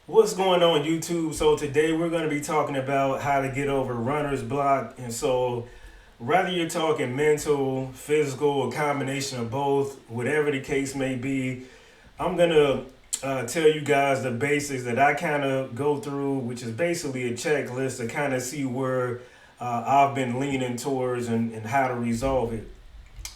What's going on YouTube? So today we're going to be talking about how to get over runner's block. And so whether you're talking mental, physical, a combination of both, whatever the case may be, I'm going to tell you guys the basics that I kind of go through, which is basically a checklist to kind of see where I've been leaning towards and how to resolve it.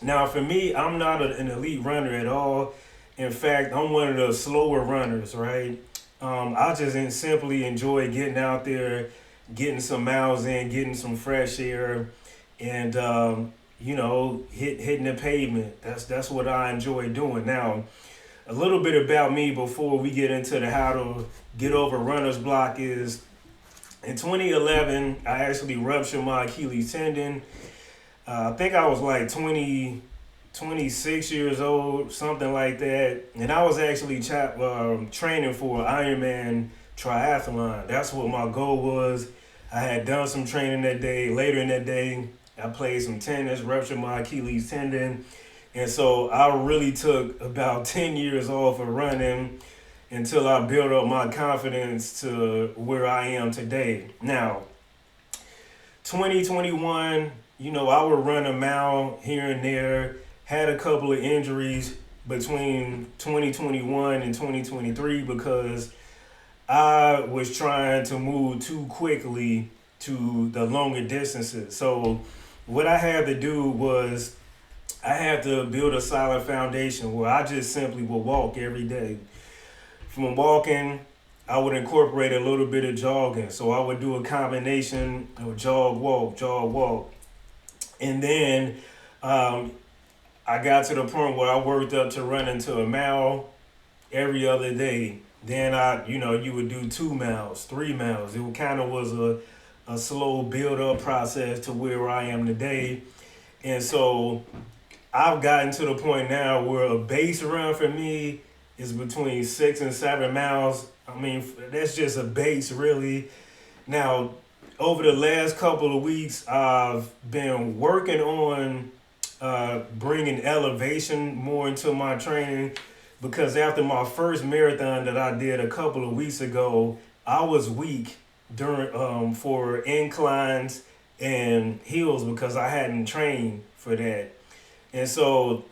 Now, for me, I'm not an elite runner at all. In fact, I'm one of the slower runners, right? I just simply enjoy getting out there, getting some miles in, getting some fresh air, and hitting the pavement. That's what I enjoy doing. Now, a little bit about me before we get into the how to get over runner's block is in 2011, I actually ruptured my Achilles tendon. I think I was like 26 years old, something like that. And I was actually training for an Ironman triathlon. That's what my goal was. I had done some training that day. Later in that day, I played some tennis, ruptured my Achilles tendon. And so I really took about 10 years off of running until I built up my confidence to where I am today. Now, 2021, I would run a mile here and there. Had a couple of injuries between 2021 and 2023 because I was trying to move too quickly to the longer distances. So, what I had to do was I had to build a solid foundation where I just simply would walk every day. From walking, I would incorporate a little bit of jogging. So I would do a combination of jog, walk, jog, walk. And then um, I got to the point where I worked up to running to a mile every other day. Then you would do 2 miles, 3 miles. It kind of was a slow build up process to where I am today. And so I've gotten to the point now where a base run for me is between 6 and 7 miles. I mean, that's just a base, really. Now, over the last couple of weeks, I've been working on bringing elevation more into my training because after my first marathon that I did a couple of weeks ago, I was weak during for inclines and hills because I hadn't trained for that. And so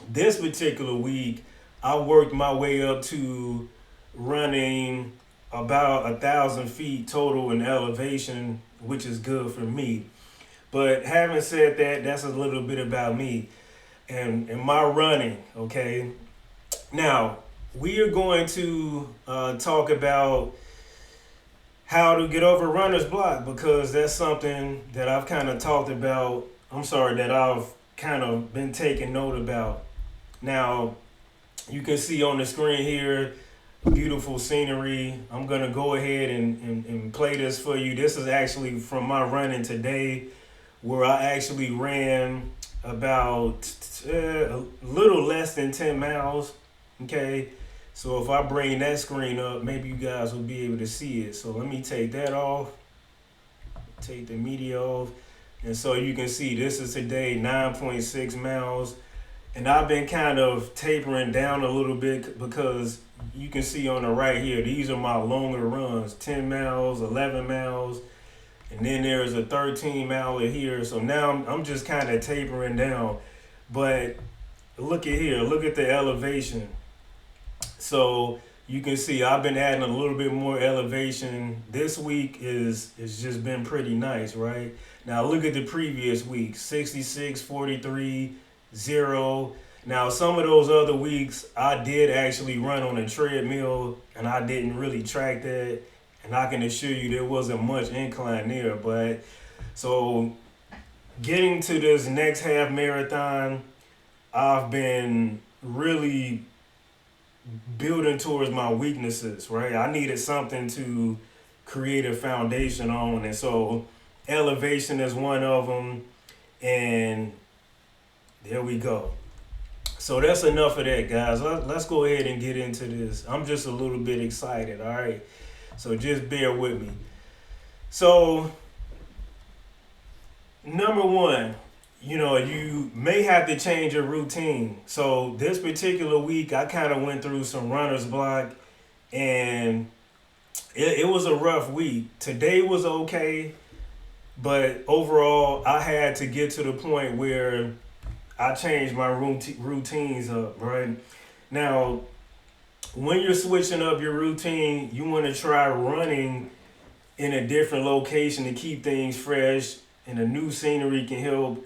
this particular week, I worked my way up to running about 1,000 feet total in elevation, which is good for me. But having said that, that's a little bit about me and my running. Okay, now we are going to talk about how to get over runner's block because that's something that I've kind of talked about. I'm sorry that I've kind of been taking note about. Now, you can see on the screen here beautiful scenery. I'm gonna go ahead and play this for you. This is actually from my running today, where I actually ran about a little less than 10 miles. Okay, so if I bring that screen up, maybe you guys will be able to see it. So let me take that off, take the media off, and so you can see this is today 9.6 miles. And I've been kind of tapering down a little bit because you can see on the right here, these are my longer runs, 10 miles, 11 miles, and then there's a 13 miler here. So now I'm just kind of tapering down. But look at here, look at the elevation. So you can see I've been adding a little bit more elevation. This week is just been pretty nice, right? Now look at the previous week, 66, 43, 0. Now some of those other weeks I did actually run on a treadmill and I didn't really track that. And I can assure you there wasn't much incline there. But so getting to this next half marathon, I've been really building towards my weaknesses, right? I needed something to create a foundation on. And so elevation is one of them. And there we go. So that's enough of that, guys. Let's go ahead and get into this. I'm just a little bit excited, all right? So just bear with me. So, number one, you may have to change your routine. So this particular week, I kind of went through some runner's block, and it was a rough week. Today was okay, but overall, I had to get to the point where I changed my routines up. Right now, when you're switching up your routine, you want to try running in a different location to keep things fresh, and a new scenery can help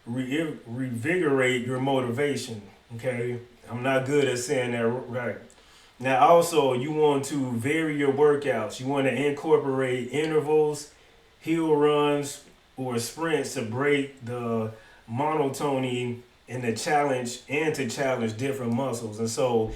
revigorate your motivation. Okay, I'm not good at saying that right. Now, also, you want to vary your workouts. You want to incorporate intervals, hill runs, or sprints to break the monotony and the challenge and to challenge different muscles. And so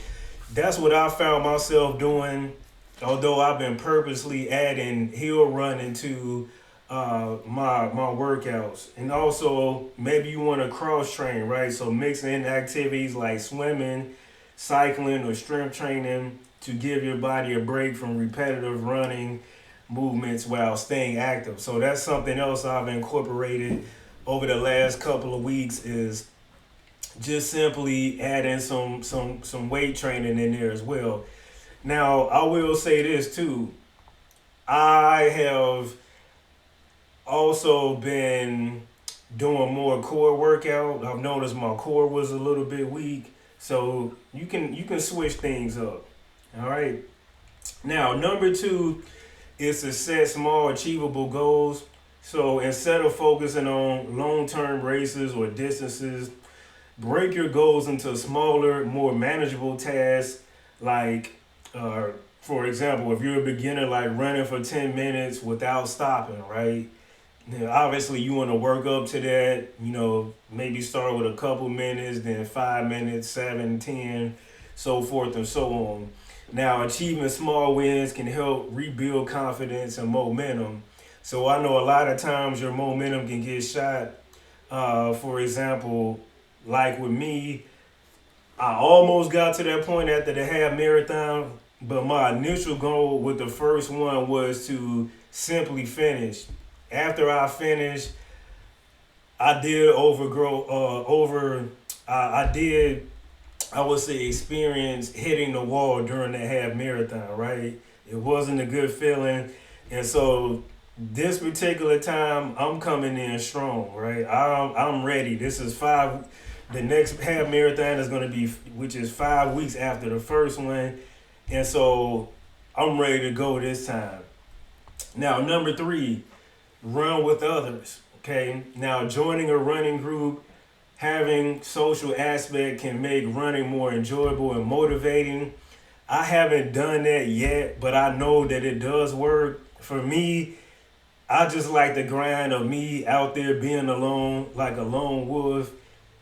that's what I found myself doing. Although I've been purposely adding hill running to my workouts, and also maybe you want to cross train, right? So mixing in activities like swimming, cycling, or strength training to give your body a break from repetitive running movements while staying active. So that's something else I've incorporated over the last couple of weeks is just simply adding some weight training in there as well. Now, I will say this too. I have also been doing more core workout. I've noticed my core was a little bit weak, so you can switch things up. All right. Now, number two is to set small, achievable goals. So instead of focusing on long-term races or distances, break your goals into smaller, more manageable tasks. Like, for example, if you're a beginner, like running for 10 minutes without stopping, right? Obviously, you want to work up to that. Maybe start with a couple minutes, then 5 minutes, 7, 10, so forth and so on. Now, achieving small wins can help rebuild confidence and momentum. So I know a lot of times your momentum can get shot. For example, like with me, I almost got to that point after the half marathon, but my initial goal with the first one was to simply finish. After I finished, I did overgrow over I did I would say experience hitting the wall during the half marathon, right? It wasn't a good feeling. And so this particular time I'm coming in strong, right? I'm ready. This is the next half marathon is going to be, which is 5 weeks after the first one. And so I'm ready to go this time. Now, number three, run with others. Okay. Now, joining a running group, having social aspect can make running more enjoyable and motivating. I haven't done that yet, but I know that it does work. For me, I just like the grind of me out there being alone, like a lone wolf,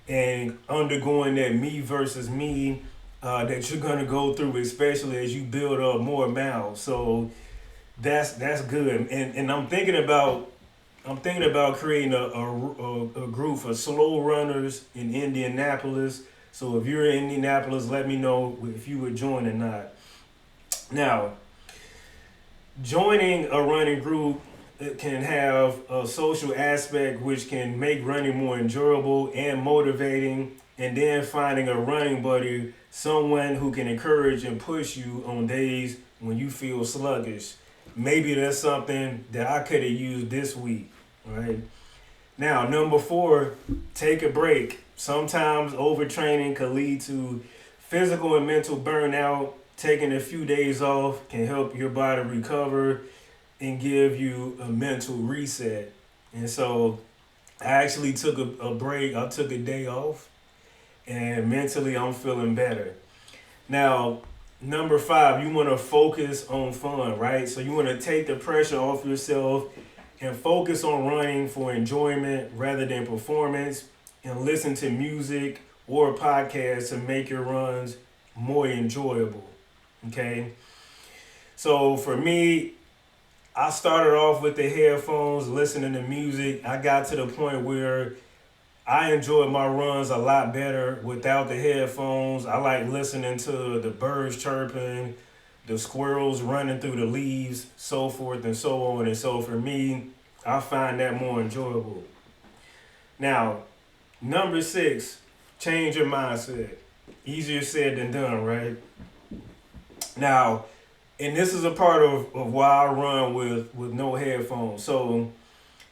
and undergoing that me versus me that you're gonna go through, especially as you build up more miles. So that's good. And I'm thinking about creating a group of slow runners in Indianapolis. So if you're in Indianapolis, let me know if you would join or not. Now, joining a running group, it can have a social aspect which can make running more enjoyable and motivating, and then finding a running buddy, someone who can encourage and push you on days when you feel sluggish. Maybe that's something that I could have used this week, right? Now, number four, take a break. Sometimes overtraining could lead to physical and mental burnout. Taking a few days off can help your body recover and give you a mental reset. And so I actually took a break. I took a day off, and mentally I'm feeling better. Now, number five, you want to focus on fun, right? So you want to take the pressure off yourself and focus on running for enjoyment rather than performance, and listen to music or podcasts to make your runs more enjoyable. Okay. So for me, I started off with the headphones, listening to music. I got to the point where I enjoy my runs a lot better without the headphones. I like listening to the birds chirping, the squirrels running through the leaves, so forth and so on. And so for me, I find that more enjoyable. Now, number six, change your mindset. Easier said than done, right? Now, And this is a part of why I run with no headphones. So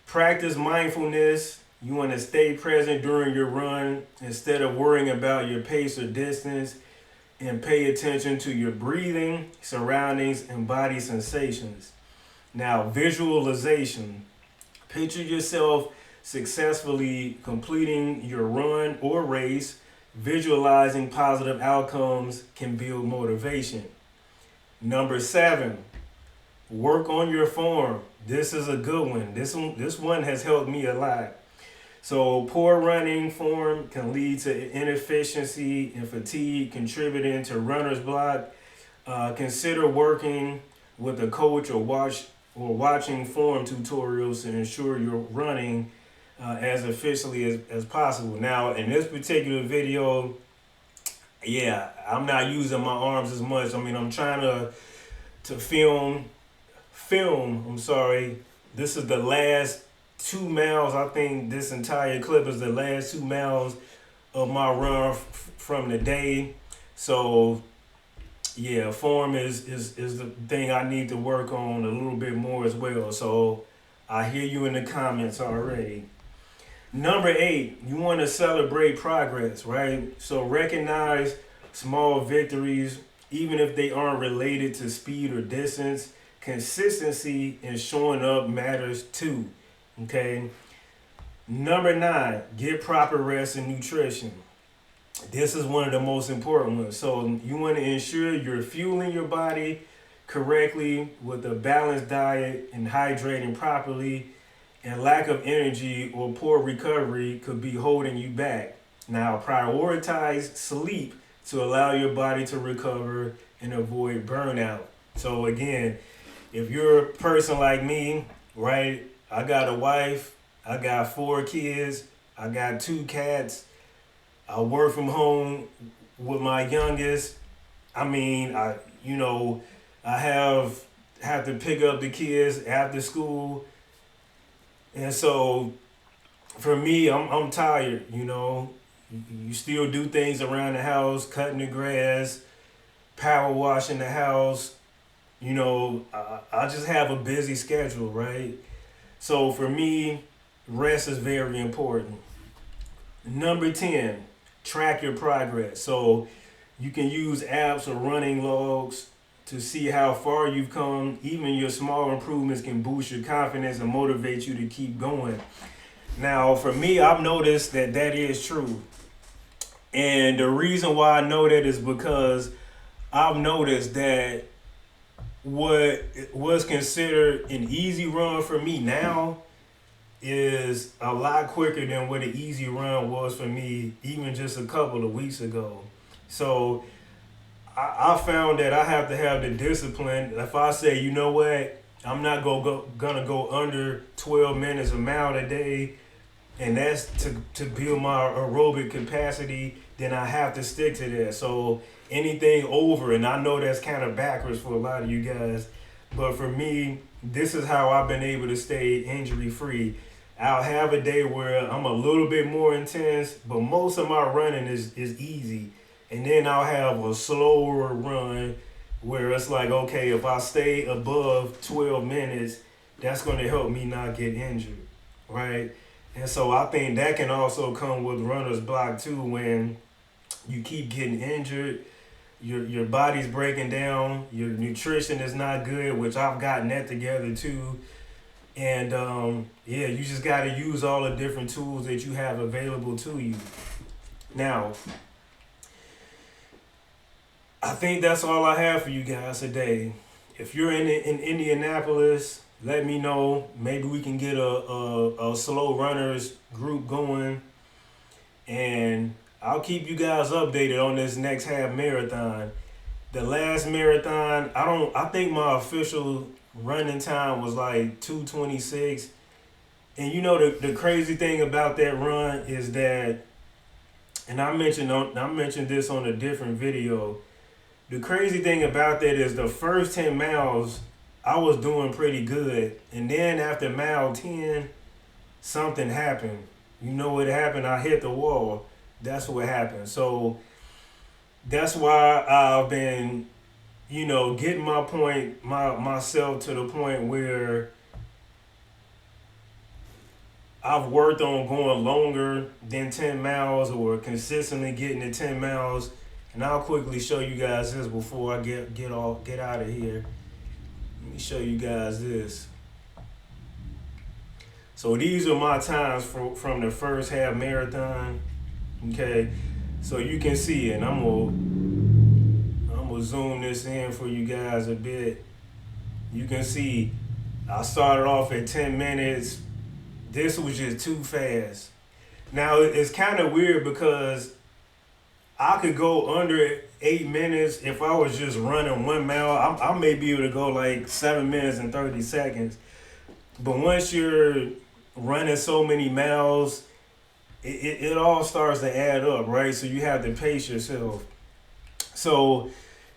practice mindfulness. You want to stay present during your run instead of worrying about your pace or distance, and pay attention to your breathing, surroundings, and body sensations. Now, visualization. Picture yourself successfully completing your run or race. Visualizing positive outcomes can build motivation. Number 7, work on your form. This is a good one. This one has helped me a lot. So poor running form can lead to inefficiency and fatigue, contributing to runner's block. Consider working with a coach or watching form tutorials to ensure you're running as efficiently as possible. Now, in this particular video, yeah, I'm not using my arms as much. I mean, I'm trying to film. I'm sorry. This is the last 2 miles. I think this entire clip is the last 2 miles of my run from the day. So yeah, form is the thing I need to work on a little bit more as well. So I hear you in the comments already. Number 8, you want to celebrate progress, right? So recognize small victories, even if they aren't related to speed or distance. Consistency and showing up matters too. Okay. Number 9, get proper rest and nutrition. This is one of the most important ones. So you want to ensure you're fueling your body correctly with a balanced diet and hydrating properly. And lack of energy or poor recovery could be holding you back. Now, prioritize sleep to allow your body to recover and avoid burnout. So again, if you're a person like me, right? I got a wife, I got 4 kids, I got 2 cats. I work from home with my youngest. I mean, I have to pick up the kids after school. And so for me, I'm tired, you know. You still do things around the house, cutting the grass, power washing the house. I just have a busy schedule, right? So for me, rest is very important. Number 10, track your progress. So you can use apps or running logs to see how far you've come. Even your small improvements can boost your confidence and motivate you to keep going. Now, for me, I've noticed that is true. And the reason why I know that is because I've noticed that what was considered an easy run for me now is a lot quicker than what an easy run was for me even just a couple of weeks ago. So I found that I have to have the discipline. If I say, you know what, I'm not gonna go under 12 minutes a mile a day, and that's to build my aerobic capacity, then I have to stick to that. So anything over, and I know that's kind of backwards for a lot of you guys, but for me, this is how I've been able to stay injury free. I'll have a day where I'm a little bit more intense, but most of my running is easy. And then I'll have a slower run where it's like, okay, if I stay above 12 minutes, that's going to help me not get injured, right? And so I think that can also come with runner's block too, when you keep getting injured, your body's breaking down, your nutrition is not good, which I've gotten that together too. And yeah, you just got to use all the different tools that you have available to you. Now, I think that's all I have for you guys today. If you're in Indianapolis, let me know. Maybe we can get a slow runners group going, and I'll keep you guys updated on this next half marathon. The last marathon, I think my official running time was like 2:26. And the crazy thing about that run is that, and I mentioned this on a different video. The crazy thing about that is the first 10 miles I was doing pretty good. And then after mile 10, something happened. You know what happened? I hit the wall. That's what happened. So that's why I've been getting myself to the point where I've worked on going longer than 10 miles or consistently getting to 10 miles. And I'll quickly show you guys this before I get out of here. Let me show you guys this. So these are my times from the first half marathon. Okay. So you can see it. And I'm gonna zoom this in for you guys a bit. You can see I started off at 10 minutes. This was just too fast. Now it's kind of weird because I could go under 8 minutes if I was just running 1 mile. I may be able to go like 7 minutes and 30 seconds. But once you're running so many miles, it all starts to add up, right? So you have to pace yourself. So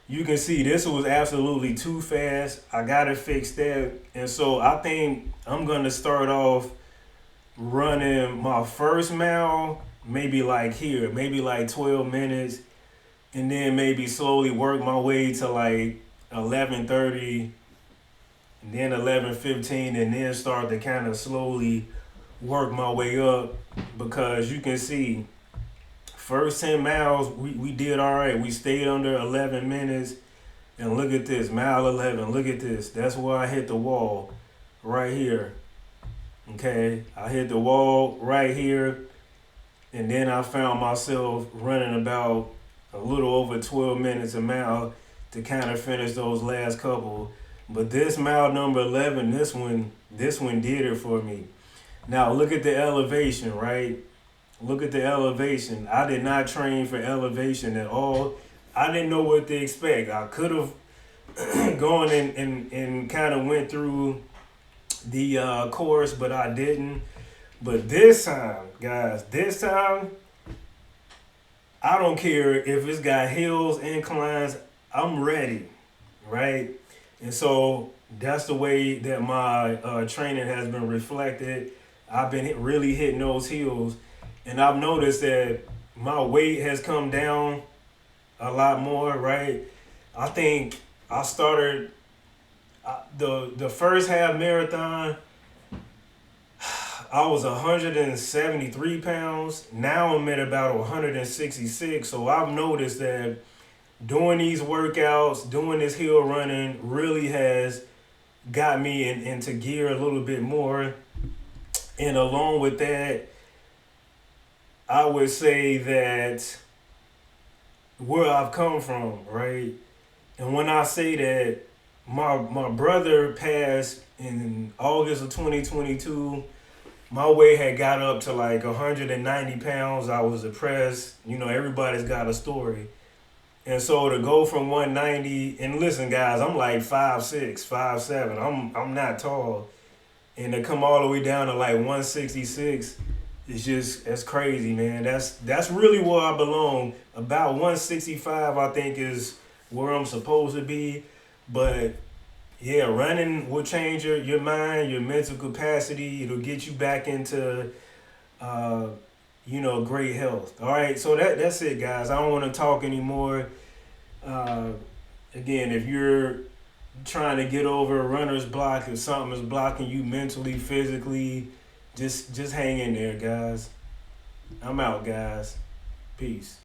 you can see this was absolutely too fast. I gotta fix that. And so I think I'm gonna start off running my first mile, maybe like here, maybe like 12 minutes, and then maybe slowly work my way to like 11:30, and then 11:15, and then start to kind of slowly work my way up because you can see first 10 miles we did all right. We stayed under 11 minutes, and look at this, mile 11. Look at this. That's where I hit the wall right here. Okay, I hit the wall right here, and then I found myself running about a little over 12 minutes a mile to kind of finish those last couple. But this mile number 11, this one did it for me. Now look at the elevation, right? Look at the elevation. I did not train for elevation at all. I didn't know what to expect. I could have gone and kind of went through the course, but I didn't. But this time, guys, I don't care if it's got hills, inclines, I'm ready, right? And so that's the way that my training has been reflected. I've been really hitting those hills, and I've noticed that my weight has come down a lot more, right? I think I started the first half marathon, I was 173 pounds. Now I'm at about 166. So I've noticed that doing these workouts, doing this hill running really has got me into gear a little bit more. And along with that, I would say that where I've come from, right? And when I say that, my brother passed in August of 2022. My weight had got up to like 190 pounds. I was depressed. Everybody's got a story. And so to go from 190, and listen, guys, I'm like 5'6", 5'7". I'm not tall. And to come all the way down to like 166, that's crazy, man. That's really where I belong. About 165, I think, is where I'm supposed to be. But yeah, running will change your mind, your mental capacity. It'll get you back into great health. All right, so that's it, guys. I don't want to talk anymore. Again, if you're trying to get over a runner's block, if something is blocking you mentally, physically, just hang in there, guys. I'm out, guys. Peace.